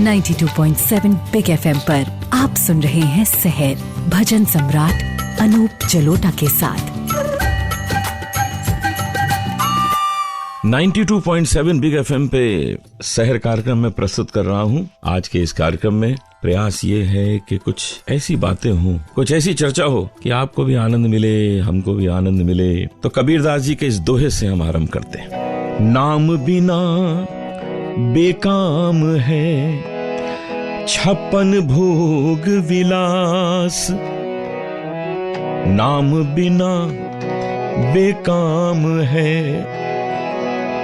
92.7 big FM पर आप सुन रहे हैं सहर भजन सम्राट अनूप जलोटा के साथ। 92.7 बिग FM पे सहर कार्यक्रम में प्रस्तुत कर रहा हूँ। आज के इस कार्यक्रम में प्रयास ये है कि कुछ ऐसी बातें हों, कुछ ऐसी चर्चा हो कि आपको भी आनंद मिले, हमको भी आनंद मिले। तो कबीरदास जी के इस दोहे से हम आरंभ करते हैं। नाम बिना बेकाम है 56 भोग विलास, नाम बिना बेकाम है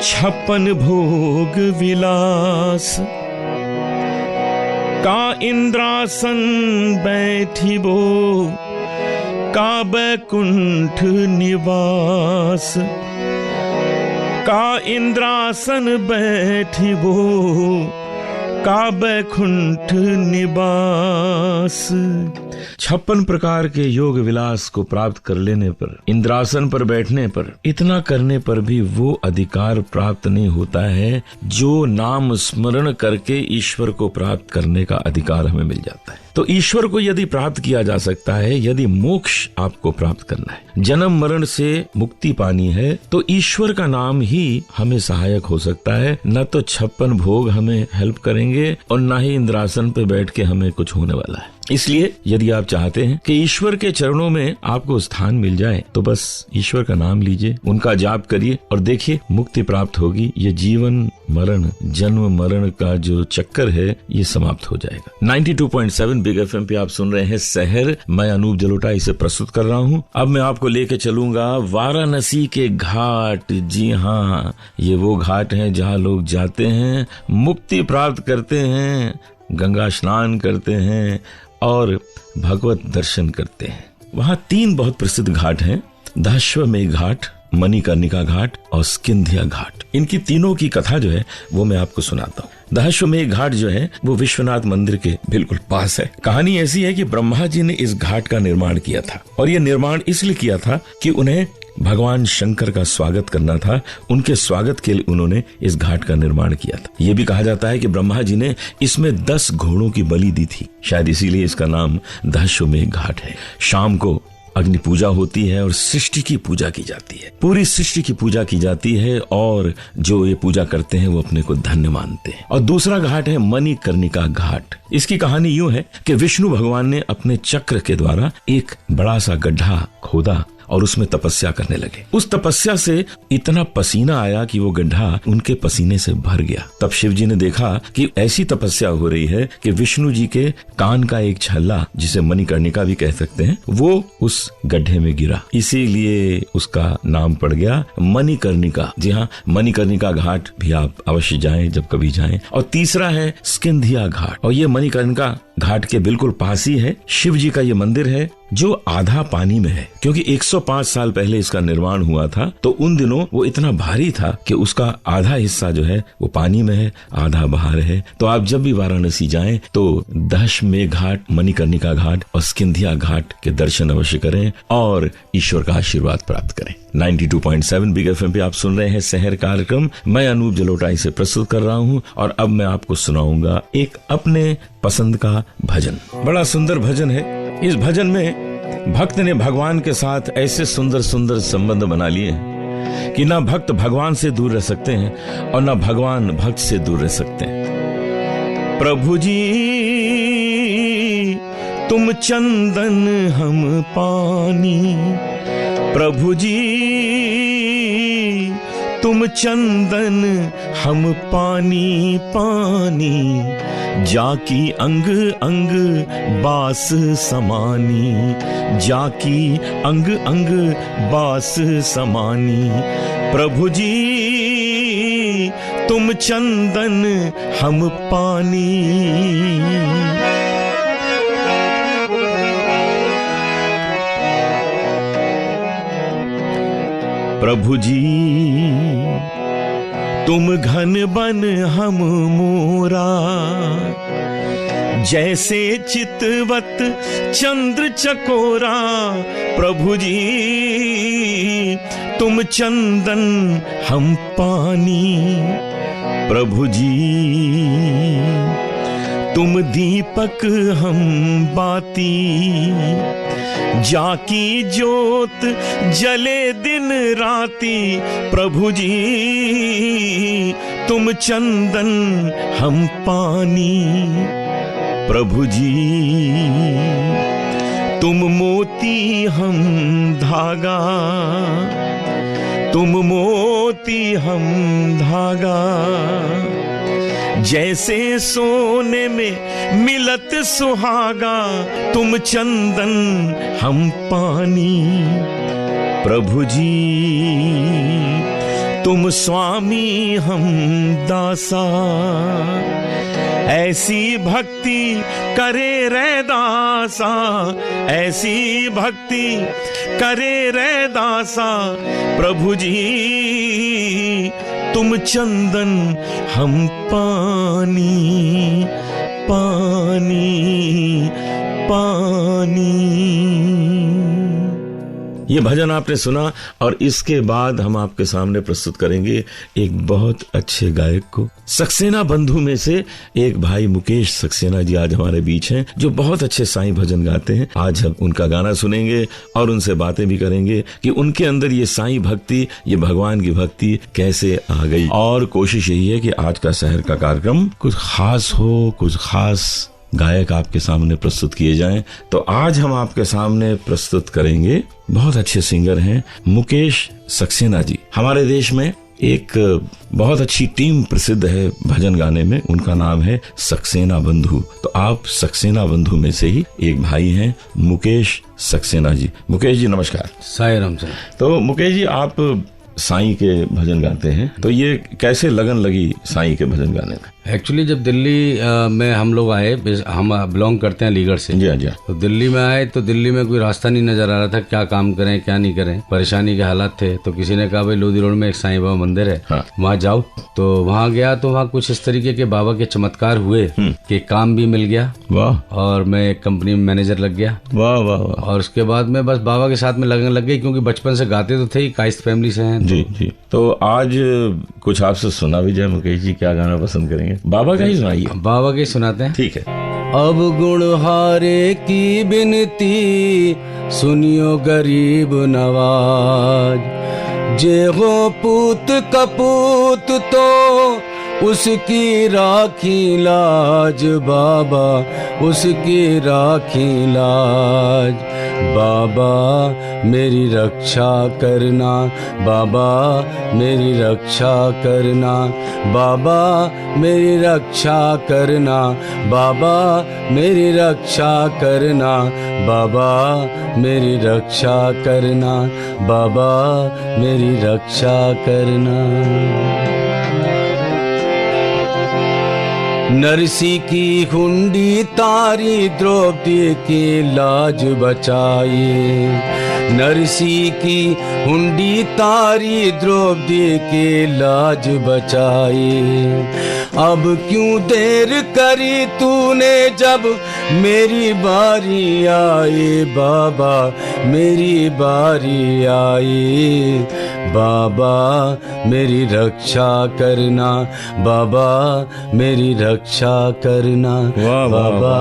56 भोग विलास। का इंद्रासन बैठिबो का बैकुंठ निवास, का इंद्रासन बैठिबो का बैकुंठ निवास। 56 प्रकार के योग विलास को प्राप्त कर लेने पर, इंद्रासन पर बैठने पर, इतना करने पर भी वो अधिकार प्राप्त नहीं होता है जो नाम स्मरण करके ईश्वर को प्राप्त करने का अधिकार हमें मिल जाता है। तो ईश्वर को यदि प्राप्त किया जा सकता है, यदि मोक्ष आपको प्राप्त करना है, जन्म मरण से मुक्ति पानी है, तो ईश्वर का नाम ही हमें सहायक हो सकता है। न तो 56 भोग हमें हेल्प करेंगे और न ही इंद्रासन पे बैठ के हमें कुछ होने वाला है। इसलिए यदि आप चाहते हैं कि ईश्वर के चरणों में आपको स्थान मिल जाए, तो बस ईश्वर का नाम लीजिए, उनका जाप करिए और देखिए मुक्ति प्राप्त होगी। ये जीवन मरण, जन्म मरण का जो चक्कर है, ये समाप्त हो जाएगा। 92.7 बिग FM पे आप सुन रहे हैं सहर। मैं अनूप जलोटा इसे प्रस्तुत कर रहा हूँ। अब मैं आपको लेके चलूंगा वाराणसी के घाट। जी हाँ, ये वो घाट हैं जहाँ लोग जाते हैं, मुक्ति प्राप्त करते हैं, गंगा स्नान करते हैं और भगवत दर्शन करते हैं। वहाँ 3 बहुत प्रसिद्ध घाट हैं, दशाश्वमेध घाट, मणिकर्णिका घाट और स्किंधिया घाट। इनकी तीनों की कथा जो है वो मैं आपको सुनाता हूँ। दशाश्वमेध घाट जो है वो विश्वनाथ मंदिर के बिल्कुल पास है। कहानी ऐसी है कि ब्रह्मा जी ने इस घाट का निर्माण किया था और ये निर्माण इसलिए किया था कि उन्हें भगवान शंकर का स्वागत करना था। उनके स्वागत के लिए उन्होंने इस घाट का निर्माण किया था। ये भी कहा जाता है कि ब्रह्मा जी ने इसमें 10 घोड़ों की बलि दी थी, शायद इसीलिए इसका नाम दशाश्वमेध घाट है। शाम को अग्नि पूजा होती है और सृष्टि की पूजा की जाती है, पूरी सृष्टि की पूजा की जाती है और जो ये पूजा करते हैं वो अपने को धन्य मानते हैं। और दूसरा घाट है मणिकर्णिका घाट। इसकी कहानी यूं है कि विष्णु भगवान ने अपने चक्र के द्वारा एक बड़ा सा गड्ढा खोदा और उसमें तपस्या करने लगे। उस तपस्या से इतना पसीना आया कि वो गड्ढा उनके पसीने से भर गया। तब शिव जी ने देखा कि ऐसी तपस्या हो रही है कि विष्णु जी के कान का एक छल्ला, जिसे मणिकर्णिका भी कह सकते हैं, वो उस गड्ढे में गिरा। इसीलिए उसका नाम पड़ गया मणिकर्णिका। जी हाँ, मणिकर्णिका घाट भी आप अवश्य जाएं जब कभी जाएं। और तीसरा है स्किंधिया घाट, और ये मणिकर्णिका घाट के बिल्कुल पास ही है। शिव जी का ये मंदिर है जो आधा पानी में है, क्योंकि 105 साल पहले इसका निर्माण हुआ था। तो उन दिनों वो इतना भारी था कि उसका आधा हिस्सा जो है वो पानी में है, आधा बाहर है। तो आप जब भी वाराणसी जाएं तो दशाश्वमेध घाट, मणिकर्णिका घाट और स्किंधिया घाट के दर्शन अवश्य करें और ईश्वर का आशीर्वाद प्राप्त करें। 92.7 बिग FM पे आप सुन रहे हैं सहर कार्यक्रम। मैं अनूप जलोटा इसे प्रस्तुत कर रहा हूँ और अब मैं आपको सुनाऊंगा एक अपने पसंद का भजन। बड़ा सुंदर भजन है। इस भजन में भक्त ने भगवान के साथ ऐसे सुंदर सुंदर संबंध बना लिए कि ना भक्त भगवान से दूर रह सकते हैं और ना भगवान भक्त से दूर रह सकते हैं। प्रभु जी तुम चंदन हम पानी, प्रभु जी तुम चंदन हम पानी पानी, जाकी अंग अंग बास समानी, जाकी अंग अंग बास समानी। प्रभु जी तुम चंदन हम पानी। प्रभु जी तुम घन बन हम मोरा, जैसे चितवत चंद्र चकोरा। प्रभु जी तुम चंदन हम पानी, प्रभु जी तुम दीपक हम बाती, जाकी ज्योत जले दिन राती। प्रभु जी तुम चंदन हम पानी, प्रभु जी तुम मोती हम धागा, तुम मोती हम धागा। जैसे सोने में मिलत सुहागा, तुम चंदन हम पानी। प्रभु जी तुम स्वामी हम दासा, ऐसी भक्ति करे रैदासा, ऐसी भक्ति करे रैदासा। प्रभु जी तुम चंदन हम पानी, पानी, पानी। ये भजन आपने सुना और इसके बाद हम आपके सामने प्रस्तुत करेंगे एक बहुत अच्छे गायक को। सक्सेना बंधु में से एक भाई मुकेश सक्सेना जी आज हमारे बीच हैं, जो बहुत अच्छे साईं भजन गाते हैं। आज हम उनका गाना सुनेंगे और उनसे बातें भी करेंगे कि उनके अंदर ये साईं भक्ति, ये भगवान की भक्ति कैसे आ गई। और कोशिश यही है कि आज का शहर का कार्यक्रम कुछ खास हो, कुछ खास गायक आपके सामने प्रस्तुत किए जाएं। तो आज हम आपके सामने प्रस्तुत करेंगे, बहुत अच्छे सिंगर हैं मुकेश सक्सेना जी। हमारे देश में एक बहुत अच्छी टीम प्रसिद्ध है भजन गाने में, उनका नाम है सक्सेना बंधु। तो आप सक्सेना बंधु में से ही एक भाई हैं मुकेश सक्सेना जी। मुकेश जी नमस्कार। साईं राम सर। तो मुकेश जी आप साईं के भजन गाते हैं, तो ये कैसे लगन लगी साईं के भजन गाने में? एक्चुअली जब दिल्ली में हम लोग आए, हम बिलोंग करते हैं अलीगढ़ से। जी जी। तो दिल्ली में आए तो दिल्ली में कोई रास्ता नहीं नजर आ रहा था, क्या काम करें क्या नहीं करें, परेशानी के हालात थे। तो किसी ने कहा भाई लोधी रोड में एक साईं बाबा मंदिर है, हाँ। वहाँ जाओ। तो वहाँ गया तो वहाँ कुछ इस तरीके के बाबा के चमत्कार हुए कि काम भी मिल गया, वाह, और मैं एक कंपनी में मैनेजर लग गया, वाह वाह। और उसके बाद में बस बाबा के साथ में लगने लग गई, क्योंकि बचपन से गाते तो थे ही, काइस्ट फैमिली से हैं। जी जी। तो आज कुछ आपसे सुना भी जाए मुकेश जी, क्या गाना पसंद करेंगे? बाबा का ही सुनाइए। बाबा के सुनाते हैं, ठीक है। अब गुणहारे की बिनती सुनियो गरीब नवाज, जे हो पूत कपूत तो उसकी राखी लाज, बाबा उसकी राखी लाज। बाबा मेरी रक्षा करना, बाबा मेरी रक्षा करना, बाबा मेरी रक्षा करना, बाबा मेरी रक्षा करना, बाबा मेरी रक्षा करना, बाबा मेरी रक्षा करना। नरसी की हुंडी तारी द्रौपदी की लाज बचाई, नरसी की हुंडी तारी द्रौपदी की लाज बचाई। अब क्यों देर करी तूने जब मेरी बारी आई, बाबा मेरी बारी आई, बाबा मेरी रक्षा करना, बाबा मेरी रक्षा करना, बाबा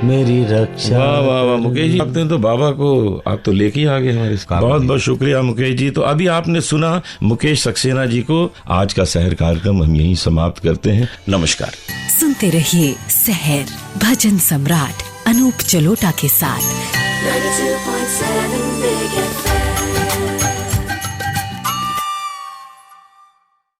मेरी रक्षा। वाह वाह वाह मुकेश जी, आपने तो बाबा को आप तो लेके आ गए हमारे। बहुत बहुत शुक्रिया मुकेश जी। तो अभी आपने सुना मुकेश सक्सेना जी को। आज का शहर कार्यक्रम हम यहीं समाप्त करते हैं। नमस्कार। सुनते रहिए शहर भजन सम्राट अनूप जलोटा के साथ। 92.7